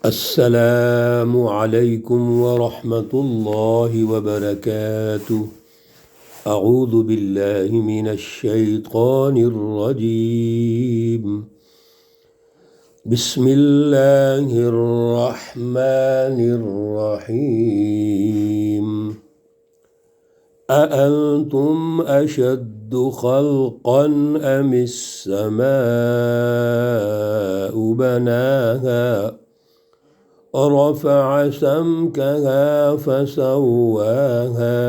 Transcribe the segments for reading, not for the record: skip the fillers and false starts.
السلام علیکم ورحمۃ اللہ وبرکاتہ۔ اعوذ باللہ من الشیطان الرجیم۔ بسم اللہ الرحمن الرحیم۔ اَأَنْتُمْ أَشَدُّ خَلْقًا أَمِ السَّمَاءُ بَنَاهَا رفع سمكها فسواها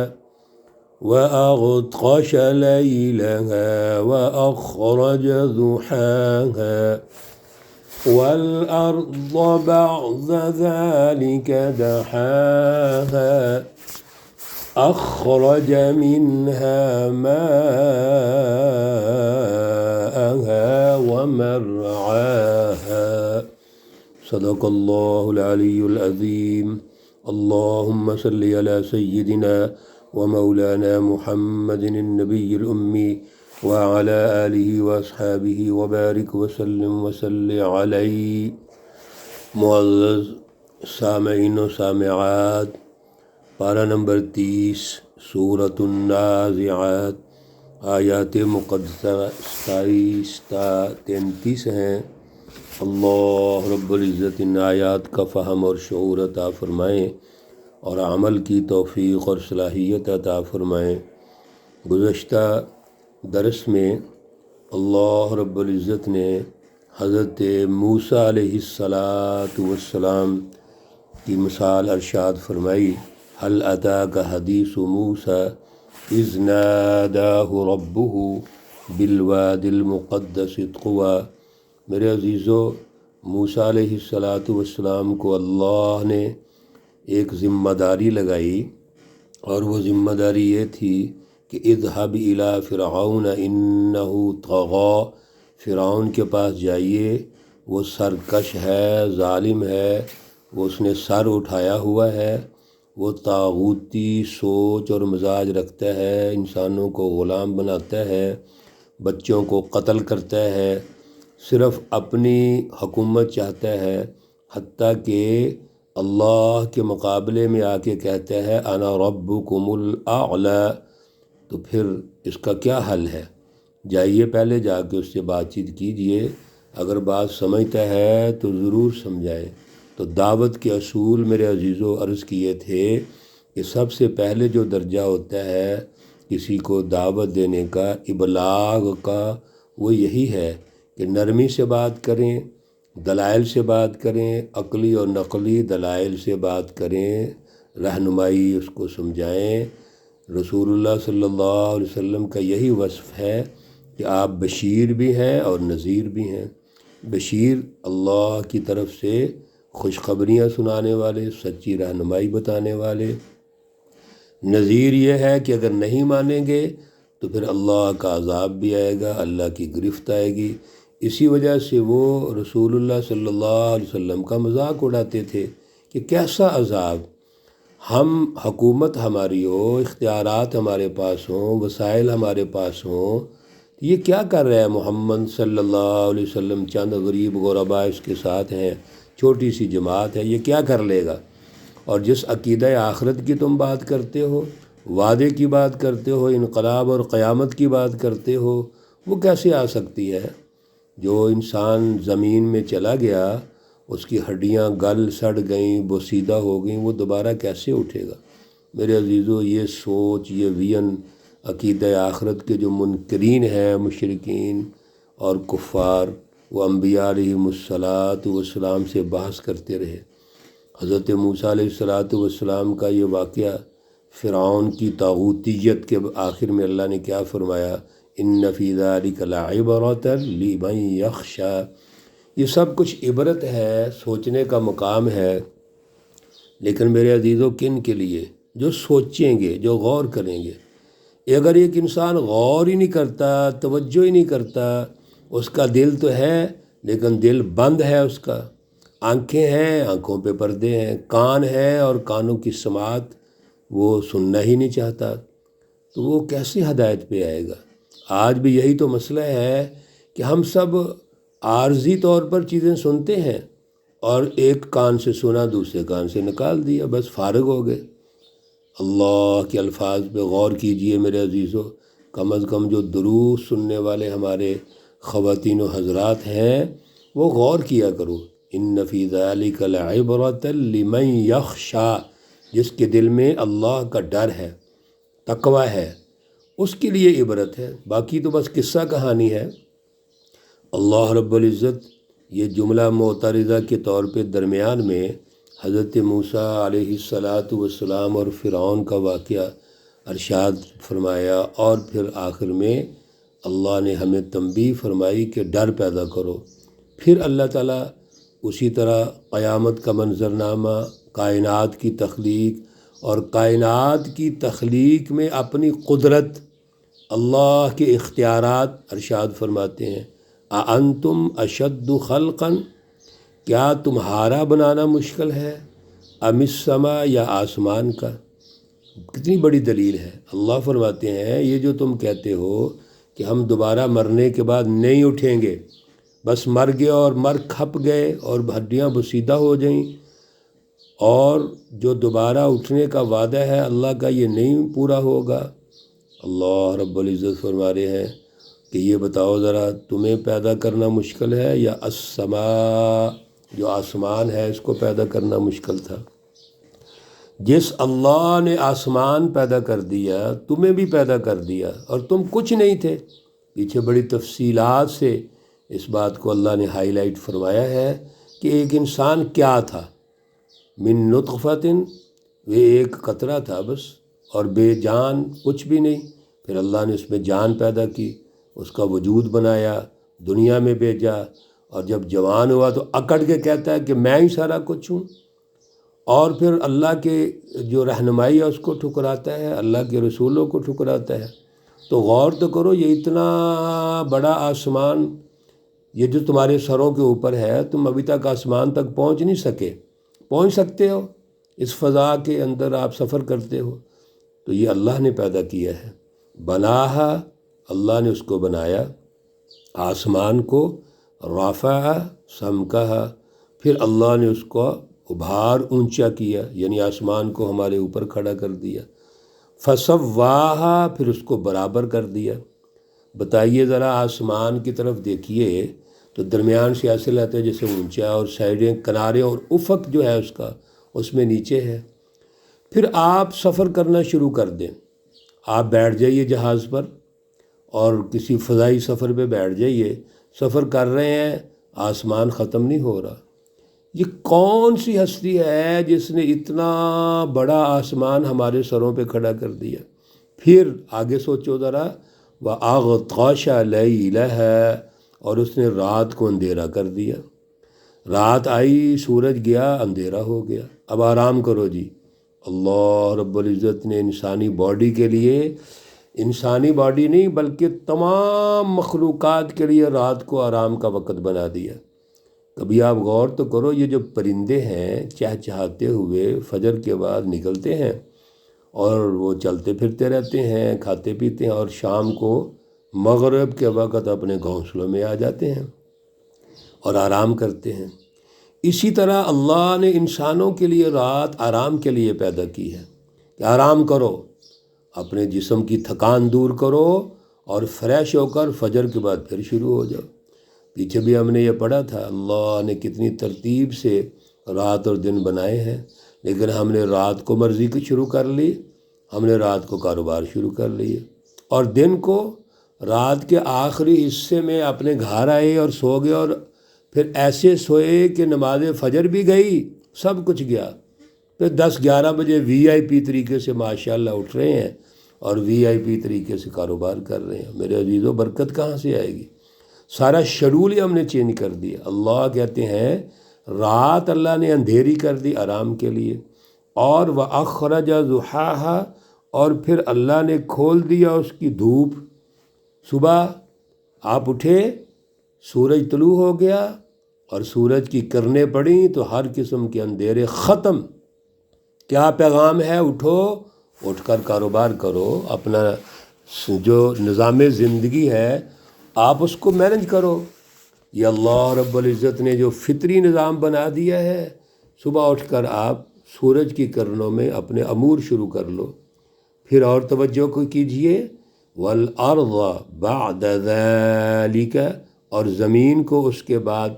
وأغطش ليلها وأخرج ضحاها والأرض بعد ذلك دحاها أخرج منها ماءها ومرعاها۔ صدق اللہ العلی العظیم۔ اللہم صلی علی سیدنا ومولانا محمد النبی الامی وعلی آلہ واصحابہ وبارک وسلم وصلی علیہ۔ معزز سامعین و سامعات، پارہ نمبر 30 سورۃ النازعات، آیات مقدسہ 27 تا 33 ہیں۔ اللہ رب العزت ان آیات کا فہم اور شعور عطا فرمائیں اور عمل کی توفیق اور صلاحیت عطا فرمائیں۔ گزشتہ درس میں اللہ رب العزت نے حضرت موسیٰ علیہ السلام کی مثال ارشاد فرمائی۔ هل اتاک حدیث موسیٰ اذ ناداہ ربہ بالوادی المقدس طویٰ۔ میرے عزیزو، موسیٰ علیہ السلام کو اللہ نے ایک ذمہ داری لگائی، اور وہ ذمہ داری یہ تھی کہ اذهب الی فرعون انہ طغی، فرعون کے پاس جائیے، وہ سرکش ہے، ظالم ہے، وہ اس نے سر اٹھایا ہوا ہے، وہ طاغوتی سوچ اور مزاج رکھتا ہے، انسانوں کو غلام بناتا ہے، بچوں کو قتل کرتا ہے، صرف اپنی حکومت چاہتا ہے، حتیٰ کہ اللہ کے مقابلے میں آ کے کہتا ہے انا ربکم الاعلی۔ تو پھر اس کا کیا حل ہے؟ جائیے، پہلے جا کے اس سے بات چیت کیجئے، اگر بات سمجھتا ہے تو ضرور سمجھائے۔ تو دعوت کے اصول میرے عزیزو عرض کیے تھے کہ سب سے پہلے جو درجہ ہوتا ہے کسی کو دعوت دینے کا، ابلاغ کا، وہ یہی ہے کہ نرمی سے بات کریں، دلائل سے بات کریں، عقلی اور نقلی دلائل سے بات کریں، رہنمائی اس کو سمجھائیں۔ رسول اللہ صلی اللہ علیہ وسلم کا یہی وصف ہے کہ آپ بشیر بھی ہیں اور نذیر بھی ہیں۔ بشیر اللہ کی طرف سے خوشخبریاں سنانے والے، سچی رہنمائی بتانے والے۔ نذیر یہ ہے کہ اگر نہیں مانیں گے تو پھر اللہ کا عذاب بھی آئے گا، اللہ کی گرفت آئے گی۔ اسی وجہ سے وہ رسول اللہ صلی اللہ علیہ وسلم کا مذاق اڑاتے تھے کہ کیسا عذاب، ہم حکومت ہماری ہو، اختیارات ہمارے پاس ہوں، وسائل ہمارے پاس ہوں، یہ کیا کر رہا ہے محمد صلی اللہ علیہ وسلم، چند غریب غرباء اس کے ساتھ ہیں، چھوٹی سی جماعت ہے، یہ کیا کر لے گا؟ اور جس عقیدہ آخرت کی تم بات کرتے ہو، وعدے کی بات کرتے ہو، انقلاب اور قیامت کی بات کرتے ہو، وہ کیسے آ سکتی ہے؟ جو انسان زمین میں چلا گیا، اس کی ہڈیاں گل سڑ گئیں، بوسیدہ ہو گئیں، وہ دوبارہ کیسے اٹھے گا؟ میرے عزیزو، یہ سوچ، یہ وین عقیدہ آخرت کے جو منکرین ہیں، مشرکین اور کفار، وہ انبیاء علیہم السلام سے بحث کرتے رہے۔ حضرت موسیٰ علیہ السلام کا یہ واقعہ فرعون کی طاغوتیت کے آخر میں اللہ نے کیا فرمایا؟ ان فی ذلک لعبرۃ لمن یخشی۔ یہ سب کچھ عبرت ہے، سوچنے کا مقام ہے، لیکن میرے عزیزو کن کے لیے؟ جو سوچیں گے، جو غور کریں گے۔ اگر ایک انسان غور ہی نہیں کرتا، توجہ ہی نہیں کرتا، اس کا دل تو ہے لیکن دل بند ہے اس کا، آنکھیں ہیں، آنکھوں پہ پردے ہیں، کان ہیں اور کانوں کی سماعت وہ سننا ہی نہیں چاہتا، تو وہ کیسے ہدایت پہ آئے گا؟ آج بھی یہی تو مسئلہ ہے کہ ہم سب عارضی طور پر چیزیں سنتے ہیں اور ایک کان سے سنا دوسرے کان سے نکال دیا، بس فارغ ہو گئے۔ اللہ کے الفاظ پہ غور کیجئے میرے عزیزو، کم از کم جو دروس سننے والے ہمارے خواتین و حضرات ہیں وہ غور کیا کرو۔ ان فی ذلک لعبرۃ لمن یخشی، جس کے دل میں اللہ کا ڈر ہے، تقوی ہے، اس کے لیے عبرت ہے، باقی تو بس قصہ کہانی ہے۔ اللہ رب العزت یہ جملہ معترضہ کے طور پہ درمیان میں حضرت موسیٰ علیہ السلام اور فرعون کا واقعہ ارشاد فرمایا، اور پھر آخر میں اللہ نے ہمیں تنبیہ فرمائی کہ ڈر پیدا کرو۔ پھر اللہ تعالیٰ اسی طرح قیامت کا منظرنامہ، کائنات کی تخلیق، اور کائنات کی تخلیق میں اپنی قدرت، اللہ کے اختیارات ارشاد فرماتے ہیں۔ اَأَنتُمْ أَشَدُّ خَلْقًا، کیا تمہارا بنانا مشکل ہے، ام السماء، یا آسمان کا؟ کتنی بڑی دلیل ہے۔ اللہ فرماتے ہیں یہ جو تم کہتے ہو کہ ہم دوبارہ مرنے کے بعد نہیں اٹھیں گے، بس مر گئے اور مر کھپ گئے اور ہڈیاں بسیدہ ہو جائیں، اور جو دوبارہ اٹھنے کا وعدہ ہے اللہ کا یہ نہیں پورا ہوگا۔ اللہ رب العزت فرما رہے ہیں کہ یہ بتاؤ ذرا، تمہیں پیدا کرنا مشکل ہے یا السماء، جو آسمان ہے اس کو پیدا کرنا مشکل تھا؟ جس اللہ نے آسمان پیدا کر دیا تمہیں بھی پیدا کر دیا، اور تم کچھ نہیں تھے۔ پیچھے بڑی تفصیلات سے اس بات کو اللہ نے ہائی لائٹ فرمایا ہے کہ ایک انسان کیا تھا، من نطفۃ، وہ ایک قطرہ تھا بس، اور بے جان، کچھ بھی نہیں۔ پھر اللہ نے اس میں جان پیدا کی، اس کا وجود بنایا، دنیا میں بھیجا، اور جب جوان ہوا تو اکڑ کے کہتا ہے کہ میں ہی سارا کچھ ہوں، اور پھر اللہ کے جو رہنمائی ہے اس کو ٹھکراتا ہے، اللہ کے رسولوں کو ٹھکراتا ہے۔ تو غور تو کرو، یہ اتنا بڑا آسمان، یہ جو تمہارے سروں کے اوپر ہے، تم ابھی تک آسمان تک پہنچ نہیں سکے، پہنچ سکتے ہو، اس فضا کے اندر آپ سفر کرتے ہو، تو یہ اللہ نے پیدا کیا ہے۔ بناہا، اللہ نے اس کو بنایا، آسمان کو، رفع سمکہا، پھر اللہ نے اس کو ابھار اونچا کیا، یعنی آسمان کو ہمارے اوپر کھڑا کر دیا، فسواہا، پھر اس کو برابر کر دیا۔ بتائیے ذرا، آسمان کی طرف دیکھیے تو درمیان سے ایسے لگتا ہے جیسے اونچا، اور سائڈیں، کنارے اور افق جو ہے اس کا، اس میں نیچے ہے۔ پھر آپ سفر کرنا شروع کر دیں، آپ بیٹھ جائیے جہاز پر اور کسی فضائی سفر پہ بیٹھ جائیے، سفر کر رہے ہیں، آسمان ختم نہیں ہو رہا۔ یہ کون سی ہستی ہے جس نے اتنا بڑا آسمان ہمارے سروں پہ کھڑا کر دیا؟ پھر آگے سوچو ذرا، وَأَغْطَشَ لَيْلَهَا، اور اس نے رات کو اندھیرا کر دیا، رات آئی، سورج گیا، اندھیرا ہو گیا، اب آرام کرو جی۔ اللہ رب العزت نے انسانی باڈی کے لیے، انسانی باڈی نہیں بلکہ تمام مخلوقات کے لیے رات کو آرام کا وقت بنا دیا۔ کبھی آپ غور تو کرو، یہ جو پرندے ہیں چہچہاتے ہوئے فجر کے بعد نکلتے ہیں، اور وہ چلتے پھرتے رہتے ہیں، کھاتے پیتے ہیں، اور شام کو مغرب کے وقت اپنے گھونسلوں میں آ جاتے ہیں اور آرام کرتے ہیں۔ اسی طرح اللہ نے انسانوں کے لیے رات آرام کے لیے پیدا کی ہے کہ آرام کرو، اپنے جسم کی تھکان دور کرو، اور فریش ہو کر فجر کے بعد پھر شروع ہو جاؤ۔ پیچھے بھی ہم نے یہ پڑھا تھا، اللہ نے کتنی ترتیب سے رات اور دن بنائے ہیں، لیکن ہم نے رات کو مرضی کی شروع کر لی، ہم نے رات کو کاروبار شروع کر لیے، اور دن کو رات کے آخری حصے میں اپنے گھر آئے اور سو گئے، اور پھر ایسے سوئے کہ نماز فجر بھی گئی، سب کچھ گیا۔ پھر 10-11 بجے وی آئی پی طریقے سے ماشاءاللہ اٹھ رہے ہیں اور وی آئی پی طریقے سے کاروبار کر رہے ہیں۔ میرے عزیزو، برکت کہاں سے آئے گی؟ سارا شیڈول ہی ہم نے چینج کر دیا۔ اللہ کہتے ہیں رات اللہ نے اندھیری کر دی آرام کے لیے، اور وَأَخْرَجَ ضُحَاهَا، اور پھر اللہ نے کھول دیا اس کی دھوپ۔ صبح آپ اٹھے، سورج طلوع ہو گیا اور سورج کی کرنیں پڑیں تو ہر قسم کے اندھیرے ختم۔ کیا پیغام ہے؟ اٹھو، اٹھ کر کاروبار کرو، اپنا جو نظام زندگی ہے آپ اس کو مینج کرو۔ یہ اللہ رب العزت نے جو فطری نظام بنا دیا ہے، صبح اٹھ کر آپ سورج کی کرنوں میں اپنے امور شروع کر لو. پھر اور توجہ کو کیجئے، والارض بعد ذلك، اور زمین کو اس کے بعد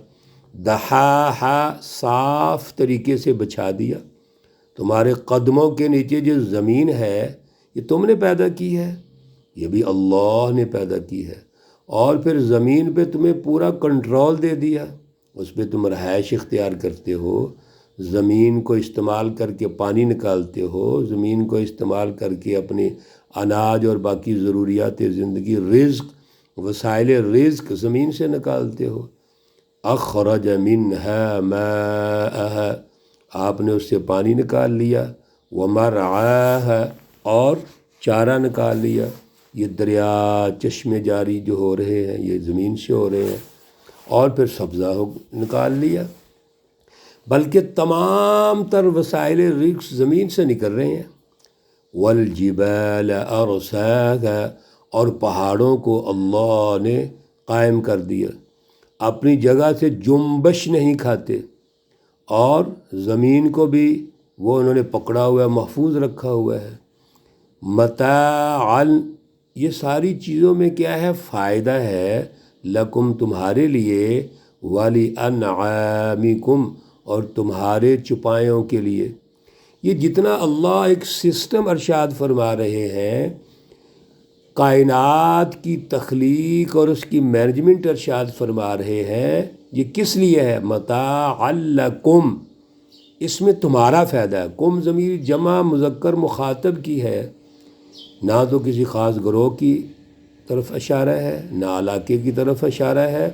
دحاہا، صاف طریقے سے بچھا دیا. تمہارے قدموں کے نیچے جو زمین ہے یہ تم نے پیدا کی ہے، یہ بھی اللہ نے پیدا کی ہے. اور پھر زمین پہ تمہیں پورا کنٹرول دے دیا، اس پہ تم رہائش اختیار کرتے ہو، زمین کو استعمال کر کے پانی نکالتے ہو، زمین کو استعمال کر کے اپنے اناج اور باقی ضروریات زندگی، رزق، وسائل رزق زمین سے نکالتے ہو. اخرج منها ماءها، آپ نے اس سے پانی نکال لیا، ومرعاها، اور چارہ نکال لیا. یہ دریا، چشمے جاری جو ہو رہے ہیں یہ زمین سے ہو رہے ہیں. اور پھر سبزہ نکال لیا، بلکہ تمام تر وسائل رزق زمین سے نکل رہے ہیں. والجبال ارساها، اور پہاڑوں کو اللہ نے قائم کر دیا، اپنی جگہ سے جنبش نہیں کھاتے، اور زمین کو بھی وہ انہوں نے پکڑا ہوا ہے، محفوظ رکھا ہوا ہے. متاعا، یہ ساری چیزوں میں کیا ہے؟ فائدہ ہے. لکم، تمہارے لیے، ولانعامکم، اور تمہارے چپایوں کے لیے. یہ جتنا اللہ ایک سسٹم ارشاد فرما رہے ہیں، کائنات کی تخلیق اور اس کی مینجمنٹ ارشاد فرما رہے ہیں، یہ کس لیے ہے؟ متاعا لکم، اس میں تمہارا فائدہ ہے. کم ضمیر جمع مذکر مخاطب کی ہے، نہ تو کسی خاص گروہ کی طرف اشارہ ہے، نہ علاقے کی طرف اشارہ ہے.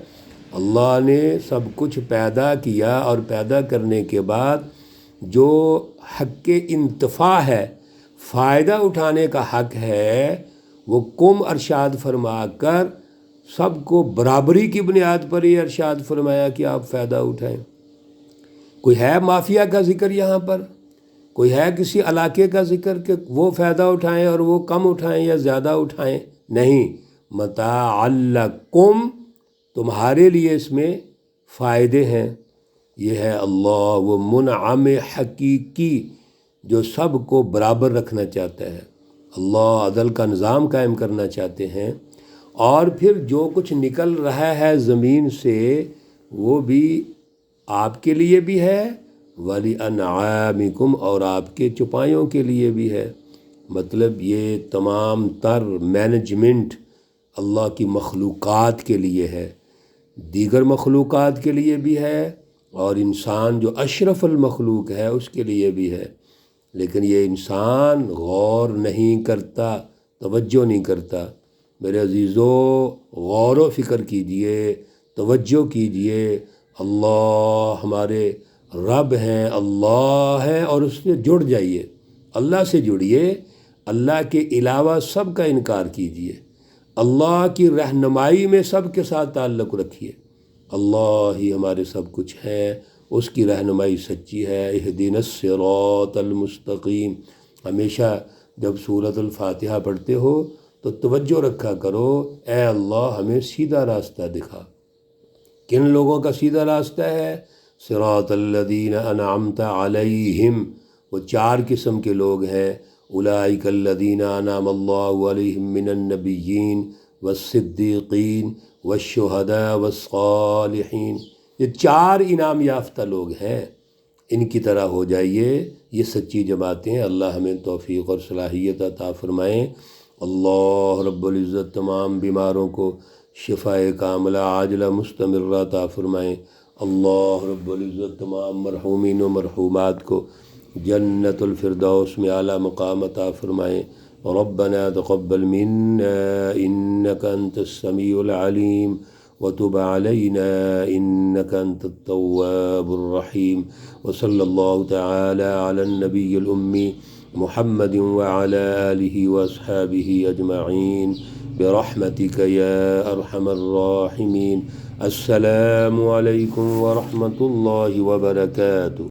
اللہ نے سب کچھ پیدا کیا، اور پیدا کرنے کے بعد جو حق انتفاع ہے، فائدہ اٹھانے کا حق ہے، وہ کم ارشاد فرما کر سب کو برابری کی بنیاد پر یہ ارشاد فرمایا کہ آپ فائدہ اٹھائیں. کوئی ہے مافیا کا ذکر یہاں پر؟ کوئی ہے کسی علاقے کا ذکر کہ وہ فائدہ اٹھائیں اور وہ کم اٹھائیں یا زیادہ اٹھائیں؟ نہیں. متاعا لکم، تمہارے لیے اس میں فائدے ہیں. یہ ہے اللہ وہ منعم حقیقی جو سب کو برابر رکھنا چاہتا ہے. اللہ عدل کا نظام قائم کرنا چاہتے ہیں. اور پھر جو کچھ نکل رہا ہے زمین سے وہ بھی آپ کے لیے بھی ہے، وَلِأَنْعَامِكُمْ، اور آپ کے چپایوں کے لیے بھی ہے. مطلب یہ تمام تر مینجمنٹ اللہ کی مخلوقات کے لیے ہے، دیگر مخلوقات کے لیے بھی ہے، اور انسان جو اشرف المخلوق ہے اس کے لیے بھی ہے. لیکن یہ انسان غور نہیں کرتا، توجہ نہیں کرتا. میرے عزیزو، غور و فکر کیجئے، توجہ کیجئے. اللہ ہمارے رب ہیں، اللہ ہے، اور اس سے جڑ جائیے، اللہ سے جڑیے. اللہ کے علاوہ سب کا انکار کیجئے. اللہ کی رہنمائی میں سب کے ساتھ تعلق رکھیے. اللہ ہی ہمارے سب کچھ ہیں، اس کی رہنمائی سچی ہے. اہدنا الصراط المستقیم. ہمیشہ جب سورۃ الفاتحہ پڑھتے ہو تو توجہ رکھا کرو، اے اللہ ہمیں سیدھا راستہ دکھا. کن لوگوں کا سیدھا راستہ ہے؟ صراط الذین انعمت علیہم، وہ 4 قسم کے لوگ ہیں. اولئک الذین انعم اللہ علیہم من النبیین والصدیقین والشہداء والصالحین. یہ 4 انعام یافتہ لوگ ہیں، ان کی طرح ہو جائیے. یہ سچی جماعتیں ہیں. اللہ ہمیں توفیق اور صلاحیت عطا فرمائیں. اللہ رب العزت تمام بیماروں کو شفاء کاملہ عاجلہ مستمرہ عطا فرمائیں. اللہ رب العزت تمام مرحومین و مرحومات کو جنت الفردوس میں اعلیٰ مقام عطا فرمائیں. ربنا تقبل منا انك انت السميع العليم وتب علينا انك انت التواب الرحيم. وصلى الله تعالى على النبي الأمي محمد وعلى آله وأصحابه أجمعين برحمتك يا أرحم الراحمين. السلام عليكم ورحمة الله وبركاته.